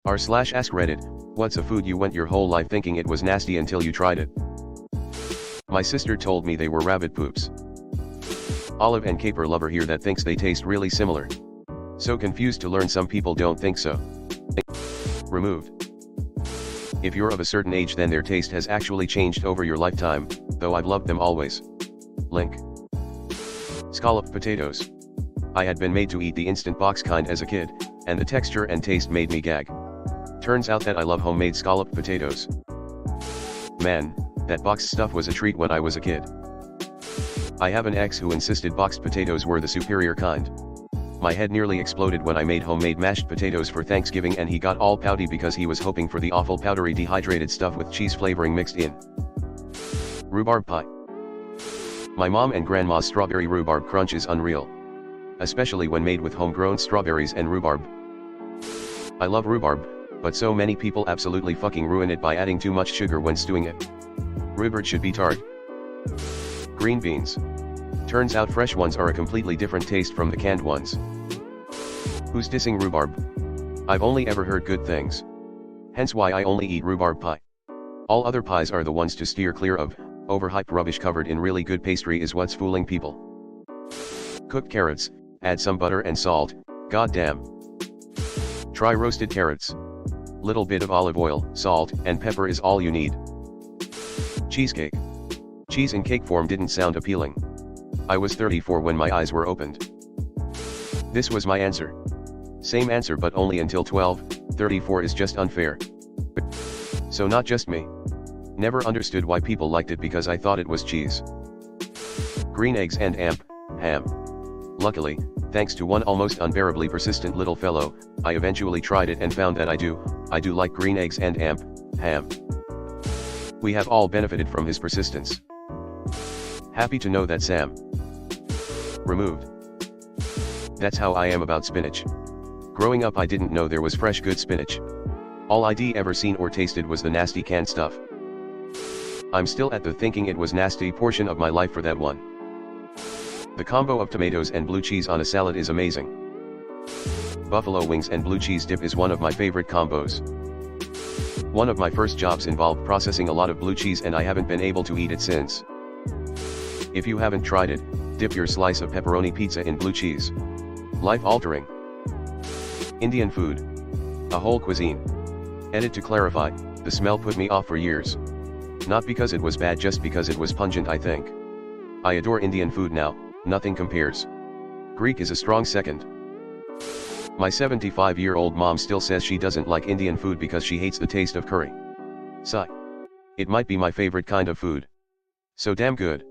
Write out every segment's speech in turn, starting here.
r/AskReddit, what's a food you went your whole life thinking it was nasty until you tried it? My sister told me they were rabbit poops. Olive and caper lover here that thinks they taste really similar. So confused to learn some people don't think so. Removed. If you're of a certain age then their taste has actually changed over your lifetime, though I've loved them always. Link. Scalloped potatoes. I had been made to eat the instant box kind as a kid, and the texture and taste made me gag. Turns out that I love homemade scalloped potatoes. Man, that boxed stuff was a treat when I was a kid. I have an ex who insisted boxed potatoes were the superior kind. My head nearly exploded when I made homemade mashed potatoes for Thanksgiving and he got all pouty because he was hoping for the awful powdery dehydrated stuff with cheese flavoring mixed in. Rhubarb pie. My mom and grandma's strawberry rhubarb crunch is unreal. Especially when made with homegrown strawberries and rhubarb. I love rhubarb, but so many people absolutely fucking ruin it by adding too much sugar when stewing it. Rhubarb should be tart. Green beans. Turns out fresh ones are a completely different taste from the canned ones. Who's dissing rhubarb? I've only ever heard good things. Hence why I only eat rhubarb pie. All other pies are the ones to steer clear of. Overhyped rubbish covered in really good pastry is what's fooling people. Cooked carrots, add some butter and salt, goddamn. Try roasted carrots. Little bit of olive oil, salt, and pepper is all you need. Cheesecake. Cheese in cake form didn't sound appealing. I was 34 when my eyes were opened. This was my answer. Same answer but only until 12, 34 is just unfair. So not just me. Never understood why people liked it because I thought it was cheese. Green eggs and ham. Luckily, thanks to one almost unbearably persistent little fellow, I eventually tried it and found that I do like green eggs and ham. We have all benefited from his persistence. Happy to know that Sam. Removed. That's how I am about spinach. Growing up I didn't know there was fresh good spinach. All I'd ever seen or tasted was the nasty canned stuff. I'm still at the thinking it was nasty portion of my life for that one. The combo of tomatoes and blue cheese on a salad is amazing. Buffalo wings and blue cheese dip is one of my favorite combos. One of my first jobs involved processing a lot of blue cheese and I haven't been able to eat it since. If you haven't tried it, dip your slice of pepperoni pizza in blue cheese. Life-altering. Indian food. A whole cuisine. Edit to clarify, the smell put me off for years. Not because it was bad, just because it was pungent, I think. I adore Indian food now, nothing compares. Greek is a strong second. My 75-year-old mom still says she doesn't like Indian food because she hates the taste of curry. Sigh. It might be my favorite kind of food. So damn good.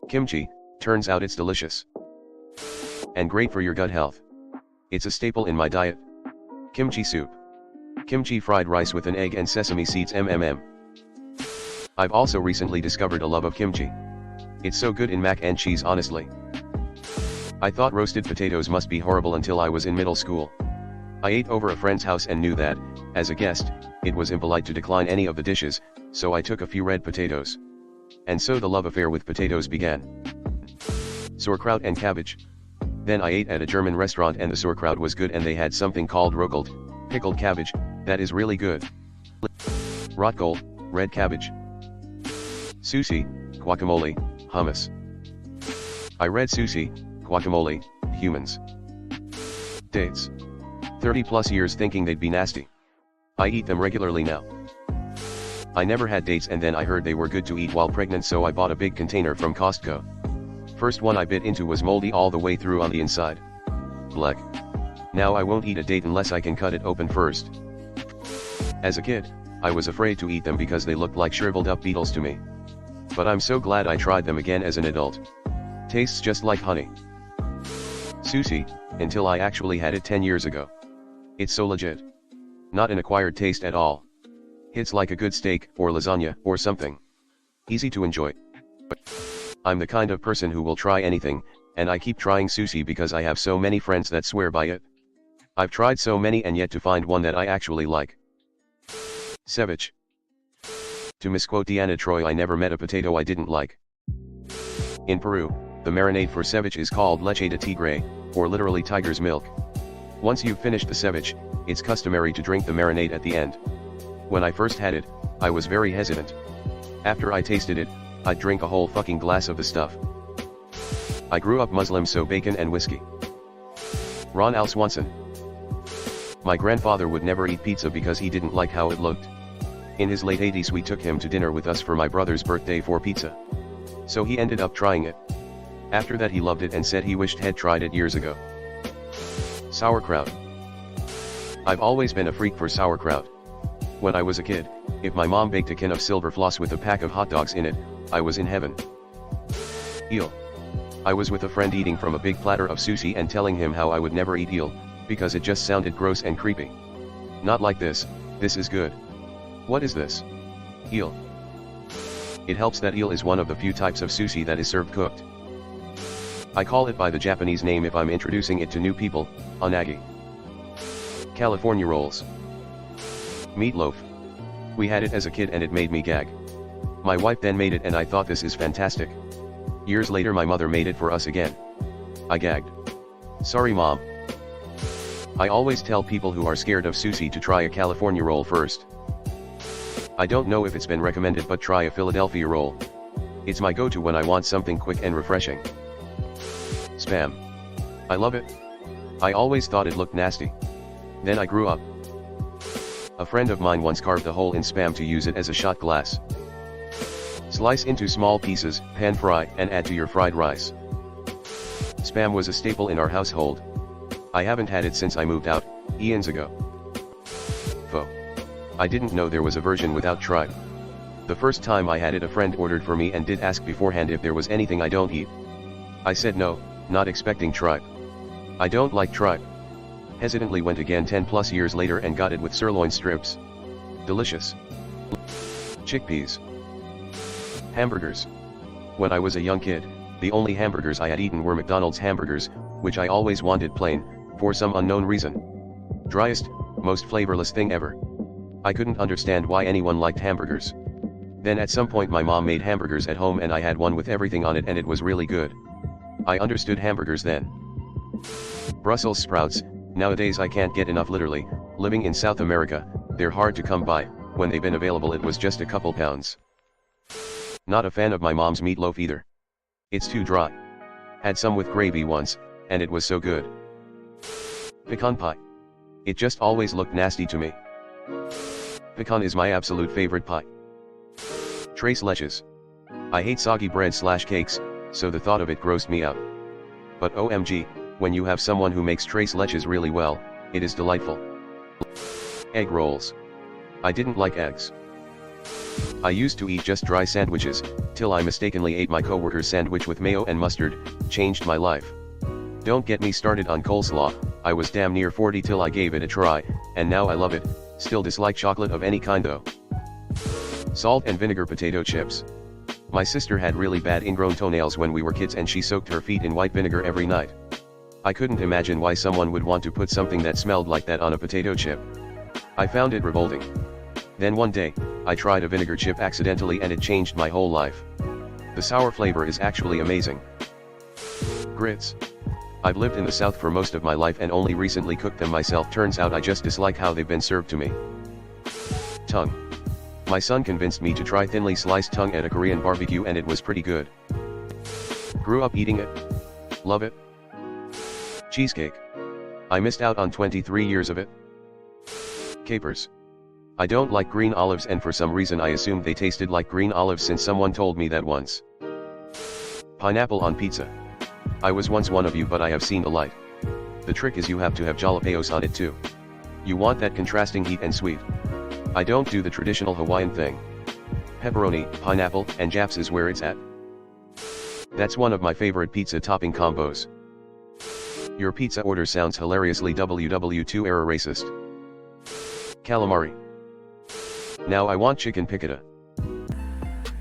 Kimchi, turns out it's delicious. And great for your gut health. It's a staple in my diet. Kimchi soup. Kimchi fried rice with an egg and sesame seeds mmm. I've also recently discovered a love of kimchi. It's so good in mac and cheese, honestly. I thought roasted potatoes must be horrible until I was in middle school. I ate over a friend's house and knew that, as a guest, it was impolite to decline any of the dishes, so I took a few red potatoes. And so the love affair with potatoes began. Sauerkraut and cabbage. Then I ate at a German restaurant and the sauerkraut was good and they had something called röckult, pickled cabbage, that is really good. Rotkohl, red cabbage. Sushi, guacamole, hummus. I read sushi, guacamole, humans. Dates. 30 plus years thinking they'd be nasty. I eat them regularly now. I never had dates and then I heard they were good to eat while pregnant, so I bought a big container from Costco. First one I bit into was moldy all the way through on the inside. Bleck. Now I won't eat a date unless I can cut it open first. As a kid, I was afraid to eat them because they looked like shriveled up beetles to me. But I'm so glad I tried them again as an adult. Tastes just like honey. Sushi, until I actually had it 10 years ago. It's so legit. Not an acquired taste at all. Hits like a good steak, or lasagna, or something. Easy to enjoy. I'm the kind of person who will try anything, and I keep trying sushi because I have so many friends that swear by it. I've tried so many and yet to find one that I actually like. Ceviche. To misquote Deanna Troy, I never met a potato I didn't like. In Peru, the marinade for ceviche is called leche de tigre, or literally tiger's milk. Once you've finished the ceviche, it's customary to drink the marinade at the end. When I first had it, I was very hesitant. After I tasted it, I'd drink a whole fucking glass of the stuff. I grew up Muslim, so bacon and whiskey. Ron Al Swanson. My grandfather would never eat pizza because he didn't like how it looked. In his late 80s we took him to dinner with us for my brother's birthday for pizza. So he ended up trying it. After that he loved it and said he wished he'd tried it years ago. Sauerkraut. I've always been a freak for sauerkraut. When I was a kid, if my mom baked a can of silver floss with a pack of hot dogs in it, I was in heaven. Eel. I was with a friend eating from a big platter of sushi and telling him how I would never eat eel, because it just sounded gross and creepy. Not like this is good. What is this? Eel. It helps that eel is one of the few types of sushi that is served cooked. I call it by the Japanese name if I'm introducing it to new people, unagi. California rolls. Meatloaf. We had it as a kid and it made me gag. My wife then made it and I thought this is fantastic. Years later my mother made it for us again. I gagged. Sorry mom. I always tell people who are scared of sushi to try a California roll first. I don't know if it's been recommended, but try a Philadelphia roll. It's my go-to when I want something quick and refreshing. Spam. I love it. I always thought it looked nasty. Then I grew up. A friend of mine once carved a hole in Spam to use it as a shot glass. Slice into small pieces, pan fry, and add to your fried rice. Spam was a staple in our household. I haven't had it since I moved out, eons ago. Pho. I didn't know there was a version without tripe. The first time I had it, a friend ordered for me and did ask beforehand if there was anything I don't eat. I said no, not expecting tripe. I don't like tripe. Hesitantly went again 10 plus years later and got it with sirloin strips. Delicious. Chickpeas. Hamburgers. When I was a young kid, the only hamburgers I had eaten were McDonald's hamburgers, which I always wanted plain, for some unknown reason. Driest, most flavorless thing ever. I couldn't understand why anyone liked hamburgers. Then at some point my mom made hamburgers at home and I had one with everything on it and it was really good. I understood hamburgers then. Brussels sprouts. Nowadays I can't get enough. Literally, living in South America, they're hard to come by. When they've been available it was just a couple pounds. Not a fan of my mom's meatloaf either. It's too dry. Had some with gravy once, and it was so good. Pecan pie. It just always looked nasty to me. Pecan is my absolute favorite pie. Tres leches. I hate soggy bread/cakes, so the thought of it grossed me out. But OMG, when you have someone who makes tres leches really well, it is delightful. Egg rolls. I didn't like eggs. I used to eat just dry sandwiches, till I mistakenly ate my coworker's sandwich with mayo and mustard. Changed my life. Don't get me started on coleslaw. I was damn near 40 till I gave it a try, and now I love it. Still dislike chocolate of any kind though. Salt and vinegar potato chips. My sister had really bad ingrown toenails when we were kids and she soaked her feet in white vinegar every night. I couldn't imagine why someone would want to put something that smelled like that on a potato chip. I found it revolting. Then one day, I tried a vinegar chip accidentally and it changed my whole life. The sour flavor is actually amazing. Grits. I've lived in the South for most of my life and only recently cooked them myself. Turns out I just dislike how they've been served to me. Tongue. My son convinced me to try thinly sliced tongue at a Korean barbecue and it was pretty good. Grew up eating it. Love it. Cheesecake. I missed out on 23 years of it. Capers. I don't like green olives and for some reason I assumed they tasted like green olives since someone told me that once. Pineapple on pizza. I was once one of you, but I have seen the light. The trick is you have to have jalapenos on it too. You want that contrasting heat and sweet. I don't do the traditional Hawaiian thing. Pepperoni, pineapple, and Japs is where it's at. That's one of my favorite pizza topping combos. Your pizza order sounds hilariously WW2 era racist. Calamari. Now I want chicken piccata.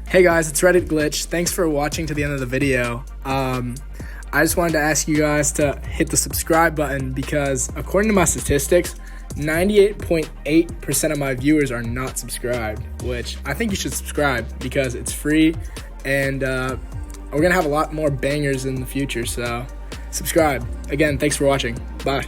Hey guys, it's Reddit Glitch. Thanks for watching to the end of the video. I just wanted to ask you guys to hit the subscribe button because according to my statistics, 98.8% of my viewers are not subscribed, which I think you should subscribe because it's free and we're going to have a lot more bangers in the future, so subscribe. Again, thanks for watching. Bye.